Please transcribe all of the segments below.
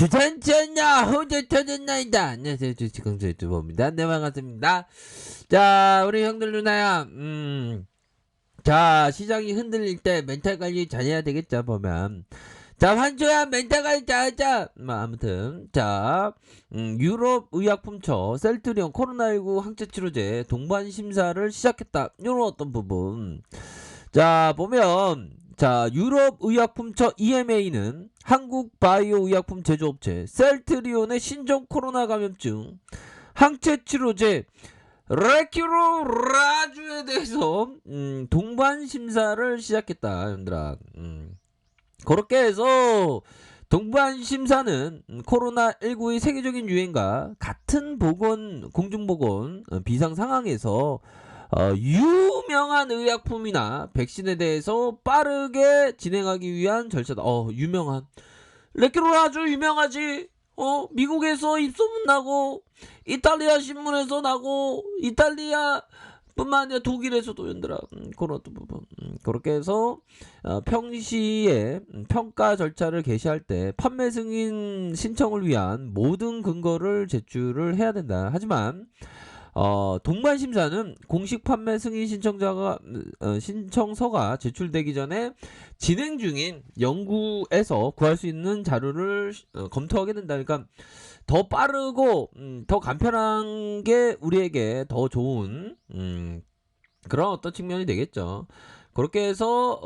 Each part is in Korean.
주전자냐 호재 터졌나이다. 안녕하세요, 주식강조 유튜버입니다. 네, 반갑습니다. 자, 우리 형들 누나야, 자, 시장이 흔들릴 때 멘탈 관리 잘해야 되겠죠, 보면. 자, 환초야, 멘탈 관리 잘하자. 아무튼, 자, 유럽 의약품처 셀트리온 코로나19 항체 치료제 동반 심사를 시작했다. 요런 어떤 부분. 자, 보면, 자, 유럽 의약품처 EMA는 한국 바이오 의약품 제조업체 셀트리온의 신종 코로나 감염증 항체 치료제 레큐로라주에 대해서 동반 심사를 시작했다, 여러분들아. 그렇게 해서 동반 심사는 코로나19의 세계적인 유행과 같은 공중보건 비상 상황에서 유명한 의약품이나 백신에 대해서 빠르게 진행하기 위한 절차다. 유명한 레큐로라 아주 유명하지. 미국에서 입소문 나고 이탈리아 신문에서 나고 이탈리아 뿐만 아니라 독일에서도 연들아. 그런 어떤 부분. 그렇게 해서 평시에 평가 절차를 개시할 때 판매 승인 신청을 위한 모든 근거를 제출을 해야 된다. 하지만 동반 심사는 공식 판매 승인 신청서가 제출되기 전에 진행 중인 연구에서 구할 수 있는 자료를 검토하게 된다. 그러니까 더 빠르고 더 간편한 게 우리에게 더 좋은 그런 어떤 측면이 되겠죠. 그렇게 해서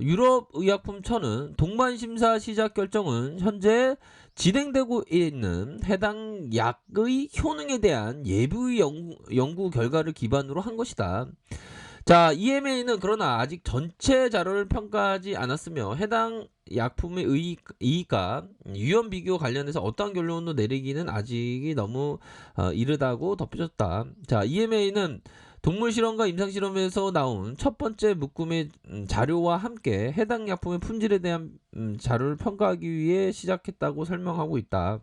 유럽 의약품처는 동반 심사 시작 결정은 현재 진행되고 있는 해당 약의 효능에 대한 예비 연구 결과를 기반으로 한 것이다. 자, EMA는 그러나 아직 전체 자료를 평가하지 않았으며 해당 약품의 이익과 위험 비교 관련해서 어떠한 결론도 내리기는 아직이 너무 이르다고 덧붙였다. 자, EMA는 동물 실험과 임상 실험에서 나온 첫 번째 묶음의 자료와 함께 해당 약품의 품질에 대한 자료를 평가하기 위해 시작했다고 설명하고 있다.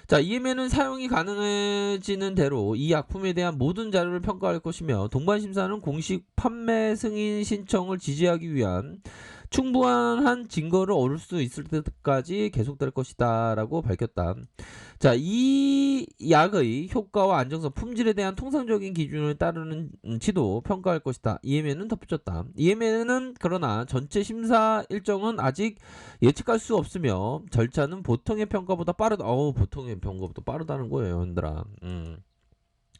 자, EMA는 사용이 가능해지는 대로 이 약품에 대한 모든 자료를 평가할 것이며 동반 심사는 공식 판매 승인 신청을 지지하기 위한 충분한 증거를 얻을 수 있을 때까지 계속될 것이다 라고 밝혔다. 자, 이 약의 효과와 안정성, 품질에 대한 통상적인 기준을 따르는지도 평가할 것이다. EMA는 덧붙였다. EMA는 그러나 전체 심사 일정은 아직 예측할 수 없으며 절차는 보통의 평가보다 빠르다. 보통의 평가보다 빠르다는 거예요, 얘들아.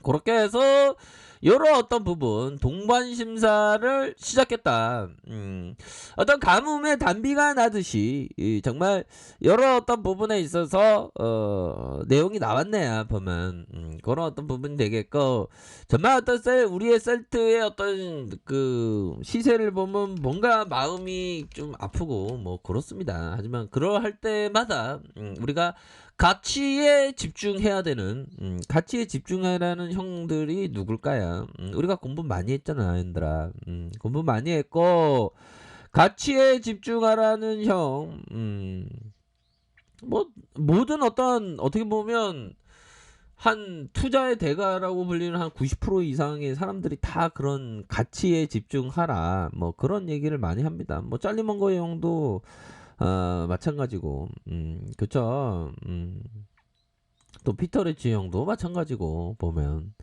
그렇게 해서 여러 어떤 부분 동반 심사를 시작했다. 어떤 가뭄에 단비가 나듯이 정말 여러 어떤 부분에 있어서 내용이 나왔네요, 보면. 그런 어떤 부분이 되겠고, 정말 어떤 우리의 셀트의 어떤 그 시세를 보면 뭔가 마음이 좀 아프고 뭐 그렇습니다. 하지만 그러할 때마다 우리가 가치에 집중해야 되는 가치에 집중하라는 형들이 누굴까요? 우리가 공부 많이 했잖아, 얘들아. 공부 많이 했고 가치에 집중하라는 형. 뭐 모든 어떤 어떻게 보면 한 투자의 대가라고 불리는 한 90% 이상의 사람들이 다 그런 가치에 집중하라, 뭐 그런 얘기를 많이 합니다. 뭐 짤리먼거의 형도 마찬가지고, 그쵸. 또 피터 리치 형도 마찬가지고, 보면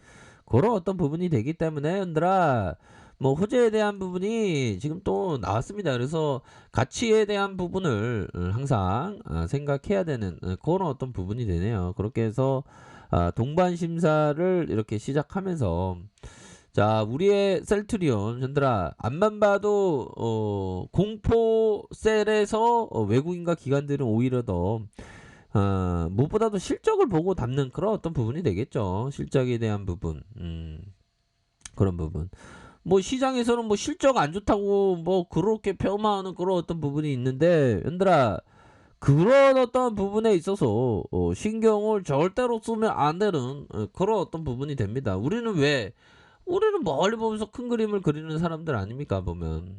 그런 어떤 부분이 되기 때문에 얘들아, 뭐 호재에 대한 부분이 지금 또 나왔습니다. 그래서 가치에 대한 부분을 항상 생각해야 되는 그런 어떤 부분이 되네요. 그렇게 해서 동반 심사를 이렇게 시작하면서, 자, 우리의 셀트리온 현들아, 앞만 봐도 공포 셀에서 외국인과 기관들은 오히려 더 무엇보다도 실적을 보고 담는 그런 어떤 부분이 되겠죠. 실적에 대한 부분, 그런 부분. 뭐 시장에서는 뭐 실적 안 좋다고 뭐 그렇게 폄하하는 그런 어떤 부분이 있는데, 현들아, 그런 어떤 부분에 있어서 신경을 절대로 쓰면 안 되는 그런 어떤 부분이 됩니다. 우리는 왜 우리는 멀리 보면서 큰 그림을 그리는 사람들 아닙니까 보면.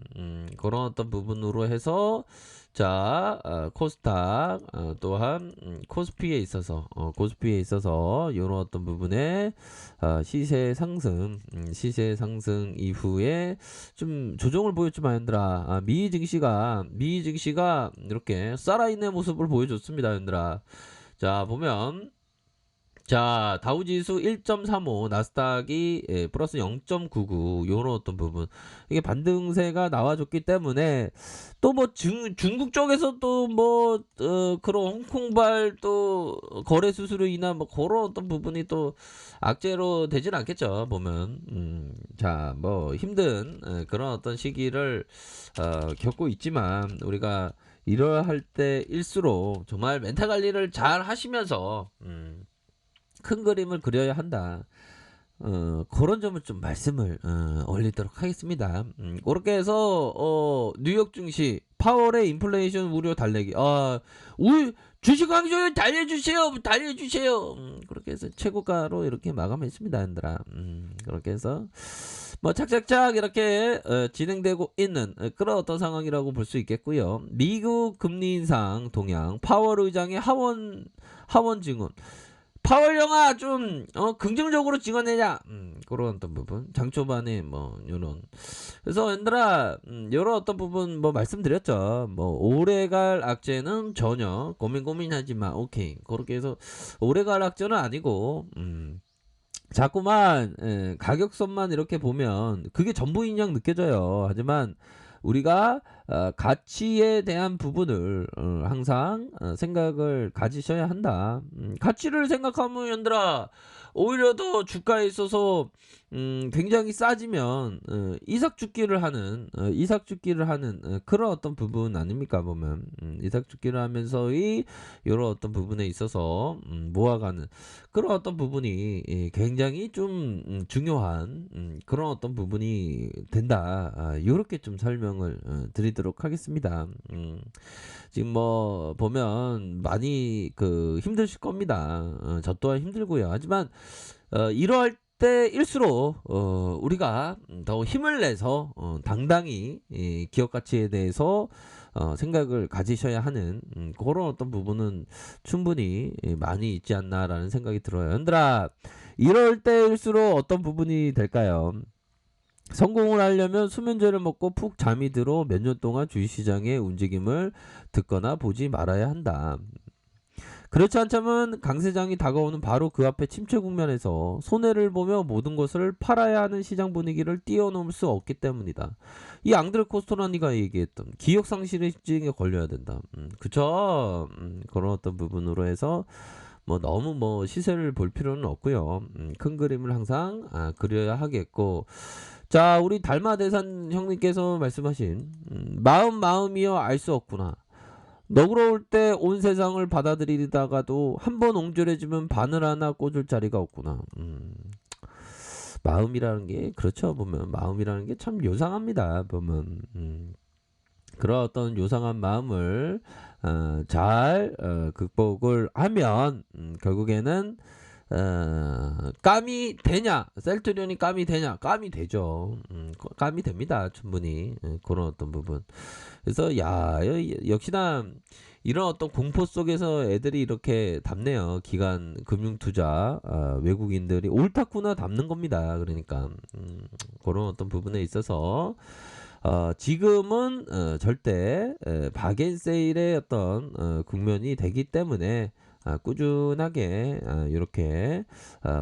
그런 어떤 부분으로 해서 자 코스닥 또한 코스피에 있어서 요런 어떤 부분에 시세 상승 이후에 좀 조정을 보였지만 얘들아, 미의 증시가 이렇게 살아있는 모습을 보여줬습니다 얘들아. 자 보면 자 다우지수 1.35 나스닥이 플러스 0.99 요런 어떤 부분, 이게 반등세가 나와줬기 때문에 또 뭐 중국 쪽에서 또 뭐 그런 홍콩발 또 거래 수수료 인하 뭐 그런 어떤 부분이 또 악재로 되진 않겠죠 보면. 자 뭐 힘든 그런 어떤 시기를 겪고 있지만 우리가 이러할 때일수록 정말 멘탈 관리를 잘 하시면서 큰 그림을 그려야 한다. 그런 점을 좀 말씀을 올리도록 하겠습니다. 그렇게 해서 뉴욕 증시 파월의 인플레이션 우려 달래기. 우리 주식 강조율 달려주세요. 그렇게 해서 최고가로 이렇게 마감했습니다, 얘들아. 그렇게 해서 뭐 착착착 이렇게 진행되고 있는 그런 어떤 상황이라고 볼 수 있겠고요. 미국 금리 인상 동향, 파월 의장의 하원 증언. 파월 영화 좀 긍정적으로 찍어내자, 그런 어떤 부분 장 초반에 뭐 요런. 그래서 얘들아 요런 어떤 부분 뭐 말씀드렸죠. 뭐 오래갈 악재는 전혀 고민하지마. 오케이, 그렇게 해서 오래갈 악재는 아니고 자꾸만 가격선만 이렇게 보면 그게 전부인 양 느껴져요. 하지만 우리가 가치에 대한 부분을 항상 생각을 가지셔야 한다. 가치를 생각하면 얘들아 오히려 더 주가에 있어서 굉장히 싸지면 이삭 죽기를 하는 그런 어떤 부분 아닙니까 보면. 이삭 죽기를 하면서의 이런 어떤 부분에 있어서 모아가는 그런 어떤 부분이 굉장히 좀 중요한 그런 어떤 부분이 된다. 이렇게 좀 설명을 드리도록 하겠습니다. 지금 뭐 보면 많이 힘드실 겁니다. 저 또한 힘들고요. 하지만 이러할 때일수록 우리가 더 힘을 내서 당당히 기업 가치에 대해서 생각을 가지셔야 하는 그런 어떤 부분은 충분히 많이 있지 않나라는 생각이 들어요. 얘들아 이럴 때일수록 어떤 부분이 될까요? 성공을 하려면 수면제를 먹고 푹 잠이 들어 몇 년 동안 주식시장의 움직임을 듣거나 보지 말아야 한다. 그렇지 않다면 강세장이 다가오는 바로 그 앞에 침체 국면에서 손해를 보며 모든 것을 팔아야 하는 시장 분위기를 뛰어넘을 수 없기 때문이다. 이 앙드레 코스토라니가 얘기했던 기억 상실의 징에 걸려야 된다. 그쵸? 그런 어떤 부분으로 해서 뭐 너무 뭐 시세를 볼 필요는 없고요. 큰 그림을 항상 그려야 하겠고. 자, 우리 달마대산 형님께서 말씀하신 마음이여 알 수 없구나. 너그러울 때 온 세상을 받아들이다가도 한 번 옹졸해지면 바늘 하나 꽂을 자리가 없구나. 마음이라는 게 그렇죠. 보면 마음이라는 게 참 요상합니다. 보면 그런 어떤 요상한 마음을 잘 극복을 하면 결국에는 깜이 되냐, 셀트리온이 깜이 되냐, 깜이 되죠. 깜이 됩니다 충분히. 그런 어떤 부분. 그래서 역시나 이런 어떤 공포 속에서 애들이 이렇게 답네요. 기관 금융투자 외국인들이 옳다구나 답는 겁니다. 그러니까 그런 어떤 부분에 있어서 지금은 절대 바겐세일의 어떤 국면이 되기 때문에 꾸준하게 이렇게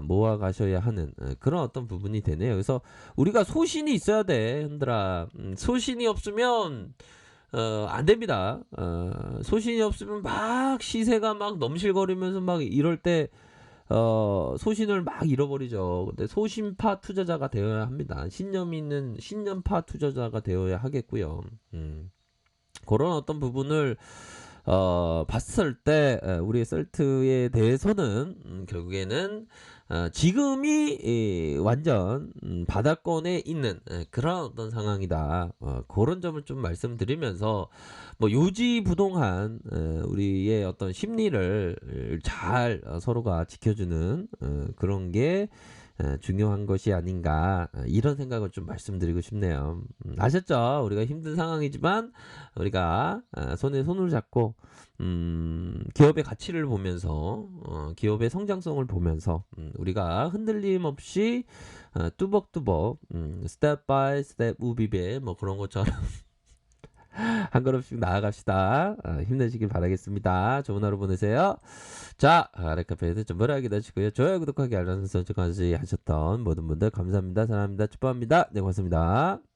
모아 가셔야 하는 그런 어떤 부분이 되네요. 그래서 우리가 소신이 있어야 돼, 흔들아. 소신이 없으면 안 됩니다. 소신이 없으면 막 시세가 막 넘실거리면서 막 이럴 때 소신을 막 잃어버리죠. 근데 소신파 투자자가 되어야 합니다. 신념 있는 신념파 투자자가 되어야 하겠고요. 그런 어떤 부분을 봤을 때 우리의 셀트에 대해서는 결국에는 지금이 완전 바닥권에 있는 그런 어떤 상황이다. 그런 점을 좀 말씀드리면서 뭐 요지부동한 우리의 어떤 심리를 잘 서로가 지켜주는 그런 게 중요한 것이 아닌가 이런 생각을 좀 말씀드리고 싶네요. 아셨죠? 우리가 힘든 상황이지만 우리가 손에 손을 잡고 기업의 가치를 보면서 기업의 성장성을 보면서 우리가 흔들림 없이 뚜벅뚜벅 스텝 바이 스텝 우비베 뭐 그런 것처럼 한 걸음씩 나아갑시다. 힘내시길 바라겠습니다. 좋은 하루 보내세요. 자, 아래카페에서 좀 뭐라 하기도 하시고요. 좋아요, 구독하기, 알람 설정까지 하셨던 모든 분들 감사합니다. 사랑합니다. 축복합니다. 네, 고맙습니다.